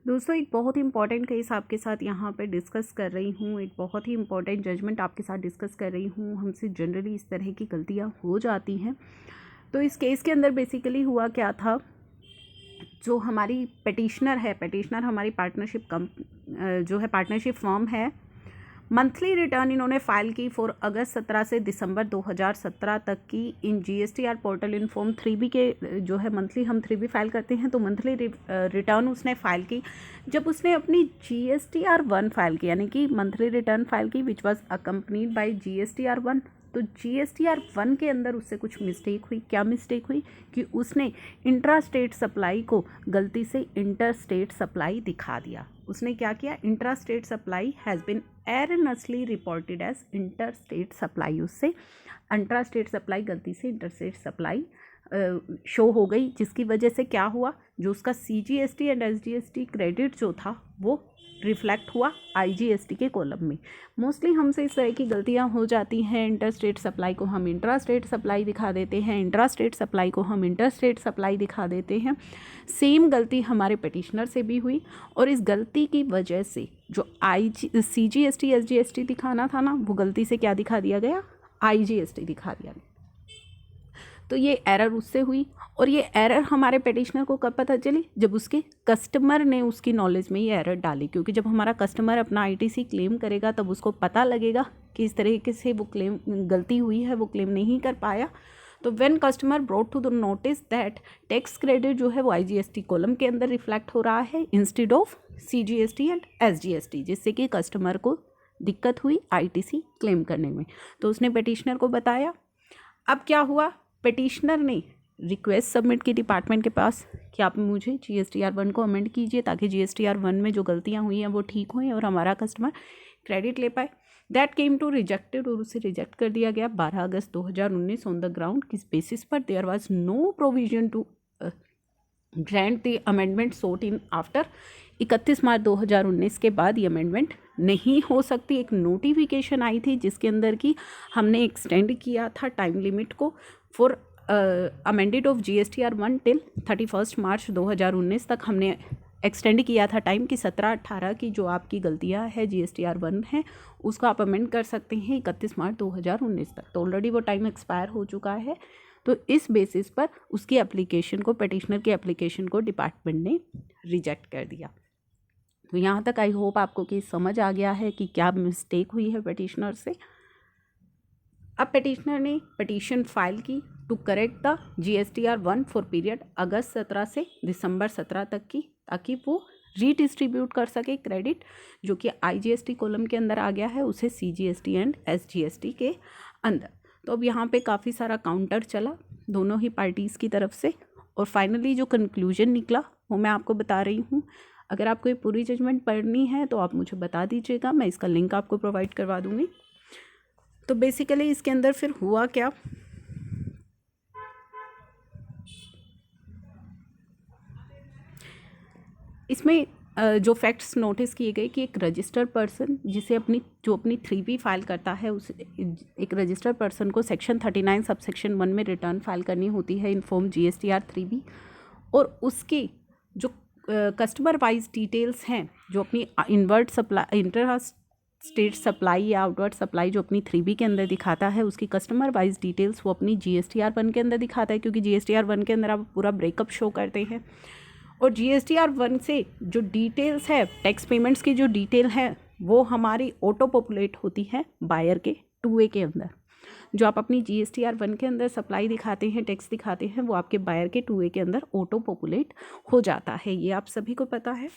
दोस्तों एक बहुत ही इंपॉर्टेंट केस आपके साथ यहाँ पे डिस्कस कर रही हूँ, एक बहुत ही इंपॉर्टेंट जजमेंट आपके साथ डिस्कस कर रही हूँ। हमसे जनरली इस तरह की गलतियाँ हो जाती हैं। तो इस केस के अंदर बेसिकली हुआ क्या था, जो हमारी पेटिशनर हमारी पार्टनरशिप फर्म है, मंथली रिटर्न इन्होंने फाइल की फॉर अगस्त 17 से दिसंबर 2017 तक की इन GSTR portal in form 3B के जो है मंथली हम 3B फाइल करते हैं, तो मंथली रिटर्न उसने फाइल की। जब उसने अपनी GSTR 1 फाइल की, यानी कि मंथली रिटर्न फाइल की which was accompanied by GSTR 1, तो GSTR 1 के अंदर उससे कुछ मिस्टेक हुई। क्या मिस्टेक हुई कि उसने इंट्रा स्टेट सप्लाई को गलती से इंटर स्टेट सप्लाई दिखा दिया। उसने क्या किया, intra state supply has been erroneously reported as inter state supply, उससे इंट्रा स्टेट सप्लाई गलती से इंटर स्टेट सप्लाई शो हो गई, जिसकी वजह से क्या हुआ, जो उसका CGST एंड SGST क्रेडिट जो था वो रिफ्लेक्ट हुआ IGST के कॉलम में। मोस्टली हमसे इस तरह की गलतियां हो जाती हैं। इंटर स्टेट सप्लाई को हम इंट्रा स्टेट सप्लाई दिखा देते हैं, इंट्रा स्टेट सप्लाई को हम इंटर स्टेट सप्लाई दिखा देते हैं। सेम गलती हमारे पिटिशनर से भी हुई, और इस गलती की वजह से जो CGST SGST दिखाना था ना, वो गलती से क्या दिखा दिया गया, IGST दिखा दिया गया। तो ये एरर उससे हुई, और ये एरर हमारे पिटिशनर को कब पता चली, जब उसके कस्टमर ने उसकी नॉलेज में ये एरर डाली। क्योंकि जब हमारा कस्टमर अपना ITC क्लेम करेगा तब उसको पता लगेगा कि इस तरीके से वो क्लेम गलती हुई है, वो क्लेम नहीं कर पाया। तो when customer brought to the notice that tax credit जो है वो IGST कॉलम के अंदर रिफ्लेक्ट हो रहा है instead of CGST and SGST, जिससे कि कस्टमर को दिक्कत हुई ITC क्लेम करने में। तो उसने पिटिशनर को बताया। अब क्या हुआ, पिटिशनर ने रिक्वेस्ट सबमिट की डिपार्टमेंट के पास कि आप मुझे GSTR 1 को अमेंड कीजिए ताकि GSTR 1 में जो गलतियां हुई हैं वो ठीक हुई और हमारा कस्टमर क्रेडिट ले पाए। दैट केम टू रिजेक्टेड, और उसे रिजेक्ट कर दिया गया 12 अगस्त 2019 ऑन द ग्राउंड, किस बेसिस पर there was no provision to grant the amendment sought in after 31 मार्च 2019 के बाद ये अमेंडमेंट नहीं हो सकती। एक नोटिफिकेशन आई थी जिसके अंदर की हमने एक्सटेंड किया था टाइम लिमिट को for amended of GSTR 1 till 31 मार्च 2019 तक हमने एक्सटेंड किया था टाइम कि 17-18 की जो आपकी गलतियां है GSTR 1 है उसको आप अमेंड कर सकते हैं 31 मार्च 2019 तक। तो ऑलरेडी वो टाइम एक्सपायर हो चुका है। तो इस बेसिस पर उसकी एप्लीकेशन को, पिटिशनर की एप्लीकेशन को डिपार्टमेंट ने रिजेक्ट कर दिया। तो यहाँ तक आई होप आपको कि समझ आ गया है कि क्या मिस्टेक हुई है पिटिशनर से। अब पिटिशनर ने पिटीशन फाइल की to correct the GSTR 1 for period अगस्त 17 से दिसंबर 17 तक की, ताकि वो रीडिस्ट्रीब्यूट कर सके क्रेडिट जो कि IGST कॉलम के अंदर आ गया है उसे CGST एंड SGST के अंदर। तो अब यहाँ पे काफ़ी सारा काउंटर चला दोनों ही पार्टीज़ की तरफ से, और फाइनली जो कंक्लूजन निकला वो मैं आपको बता रही हूँ। अगर आपको ये पूरी जजमेंट पढ़नी है तो आप मुझे बता दीजिएगा, मैं इसका लिंक आपको प्रोवाइड करवा दूँगी। तो बेसिकली इसके अंदर फिर हुआ क्या, इसमें जो फैक्ट्स नोटिस किए गए कि एक रजिस्टर्ड पर्सन जिसे अपनी 3B फाइल करता है, उस एक रजिस्टर्ड पर्सन को सेक्शन 39 सबसेक्शन 1 में रिटर्न फाइल करनी होती है इन फॉर्म GSTR 3B, और उसके जो कस्टमर वाइज डिटेल्स हैं, जो अपनी inward supply, inter state supply या आउटवर्ड सप्लाई जो अपनी 3B के अंदर दिखाता है, उसकी कस्टमर वाइज डिटेल्स वो अपनी GSTR 1 के अंदर दिखाता है, क्योंकि GSTR 1 के अंदर आप पूरा ब्रेकअप शो करते हैं। और GSTR 1 से जो डिटेल्स है, टैक्स पेमेंट्स की जो डिटेल है, वो हमारी ऑटो पॉपुलेट होती है बायर के 2A के अंदर। जो आप अपनी GSTR 1 के अंदर सप्लाई दिखाते हैं, टैक्स दिखाते हैं, वो आपके बायर के 2A के अंदर ऑटो पॉपुलेट हो जाता है। ये आप सभी को पता है।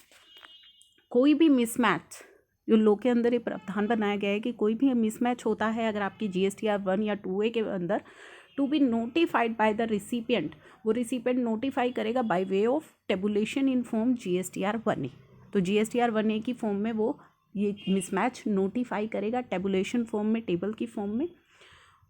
कोई भी मिसमैच, जो लॉ के अंदर ये प्रावधान बनाया गया है कि कोई भी मिसमैच होता है अगर आपकी GSTR 1 या 2A के अंदर, to be notified by the recipient, वो रिसिपिएंट नोटिफाई करेगा by way of tabulation in form GSTR 1A। तो GSTR 1A की फॉर्म में वो ये मिसमैच नोटिफाई करेगा टेबुलेशन फॉर्म में, टेबल की फॉर्म में।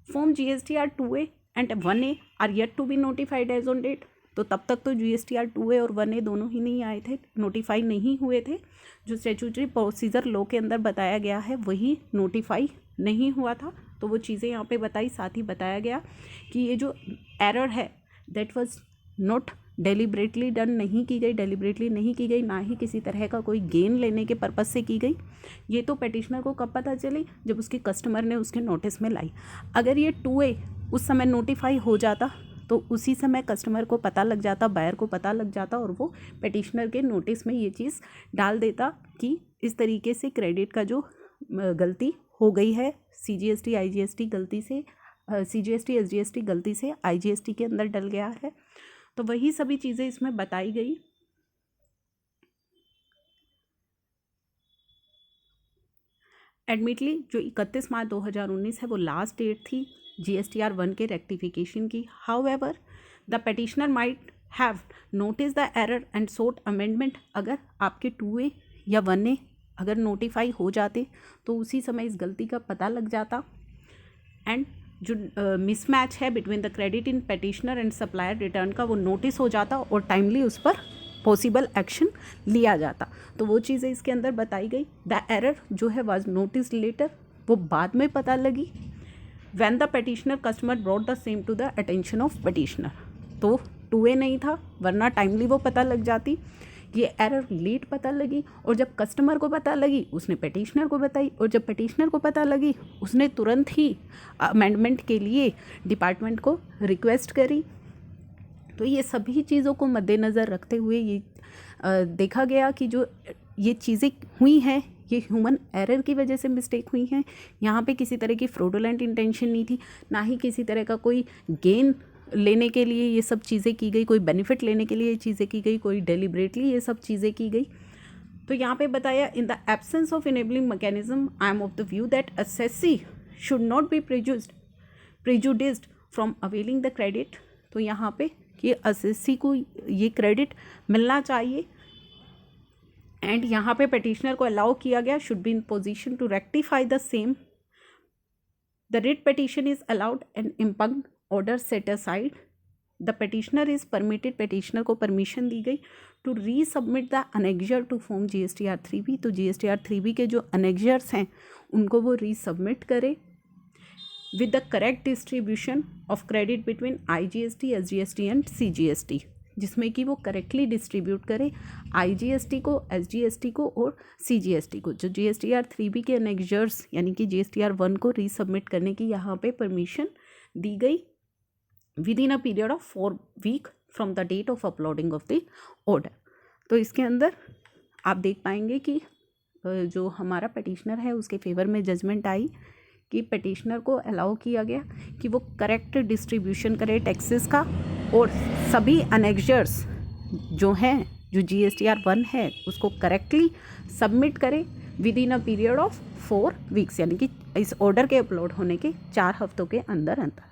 Form GSTR 2A and 1A are yet to be notified as on date. तो तब तक तो GSTR 2A और 1A दोनों ही नहीं आए थे, नोटिफाई नहीं हुए थे। जो स्टैट्यूटरी प्रोसीजर लॉ के अंदर बताया गया है वही नोटिफाई नहीं हुआ था। तो वो चीज़ें यहाँ पे बताई, साथ ही बताया गया कि ये जो एरर है that was not deliberately done नहीं की गई, डेलिब्रेटली नहीं की गई, ना ही किसी तरह का कोई गेन लेने के पर्पज़ से की गई। ये तो पेटिशनर को कब पता चली, जब उसके कस्टमर ने उसके नोटिस में लाई। अगर ये 2A उस समय नोटिफाई हो जाता तो उसी समय कस्टमर को पता लग जाता, बायर को पता लग जाता और वो पेटिशनर के नोटिस में ये चीज़ डाल देता कि इस तरीके से क्रेडिट का जो गलती हो गई है, CGST IGST गलती से CGST SGST गलती से IGST के अंदर डल गया है। तो वही सभी चीज़ें इसमें बताई गई। एडमिटली जो 31 मार्च 2019 है वो लास्ट डेट थी GSTR 1 के रेक्टिफिकेशन की। However the petitioner might have notice the error and sought amendment. अगर आपके 2A या 1A अगर नोटिफाई हो जाते तो उसी समय इस गलती का पता लग जाता एंड जो मिसमैच है between the credit in petitioner and supplier return का वो नोटिस हो जाता और टाइमली उस पर पॉसिबल एक्शन लिया जाता। तो वो चीज़ें इसके अंदर बताई गई। द एरर जो है वाज नोटिस लेटर, वो बाद में पता लगी। When the petitioner customer brought the same to the attention of petitioner, तो 2A नहीं था वरना टाइमली वो पता लग जाती। ये एरर लेट पता लगी और जब कस्टमर को पता लगी उसने पेटिशनर को बताई और जब पेटिशनर को पता लगी उसने तुरंत ही अमेंडमेंट के लिए डिपार्टमेंट को रिक्वेस्ट करी। तो ये सभी चीज़ों को मद्देनज़र रखते हुए ये देखा गया कि जो ये चीज़ें हुई हैं ये ह्यूमन एरर की वजह से मिस्टेक हुई हैं। यहाँ पे किसी तरह की फ्रॉडुलेंट इंटेंशन नहीं थी, ना ही किसी तरह का कोई गेन लेने के लिए ये सब चीज़ें की गई, कोई बेनिफिट लेने के लिए ये चीज़ें की गई, कोई डेलिब्रेटली ये सब चीज़ें की गई। तो यहाँ पे बताया in the absence of enabling mechanism I am of the view that assessee should not be prejudiced from availing the credit. तो यहाँ पे कि असेसी को ये क्रेडिट मिलना चाहिए एंड यहाँ पे पेटिशनर को अलाउ किया गया should be in position to rectify the same. The writ petition is allowed and impugned order set aside. The petitioner is permitted, petitioner को परमिशन दी गई to resubmit the annexure to form GSTR 3B। तो GSTR 3B के जो अनेक्जर्स हैं उनको वो resubmit करे with the correct distribution of credit between IGST, SGST and CGST, जिसमें कि वो करेक्टली डिस्ट्रीब्यूट करे IGST को, SGST को और CGST को। जो GSTR 3B के अनेक्जर्स यानी कि GSTR 1 को रीसबमिट करने की यहाँ पे परमिशन दी गई within a period of 4 week from the date of uploading of the order. तो इसके अंदर आप देख पाएंगे कि जो हमारा पेटिशनर है उसके फेवर में जजमेंट आई कि पेटिशनर को अलाउ किया गया कि वो करेक्ट डिस्ट्रीब्यूशन करे टैक्सेस का और सभी अनेक्जर्स जो हैं जो GSTR 1 है उसको करेक्टली सबमिट करे with in a period of 4 weeks, यानी कि इस ऑर्डर के अपलोड होने के 4 हफ्तों के अंदर अंदर।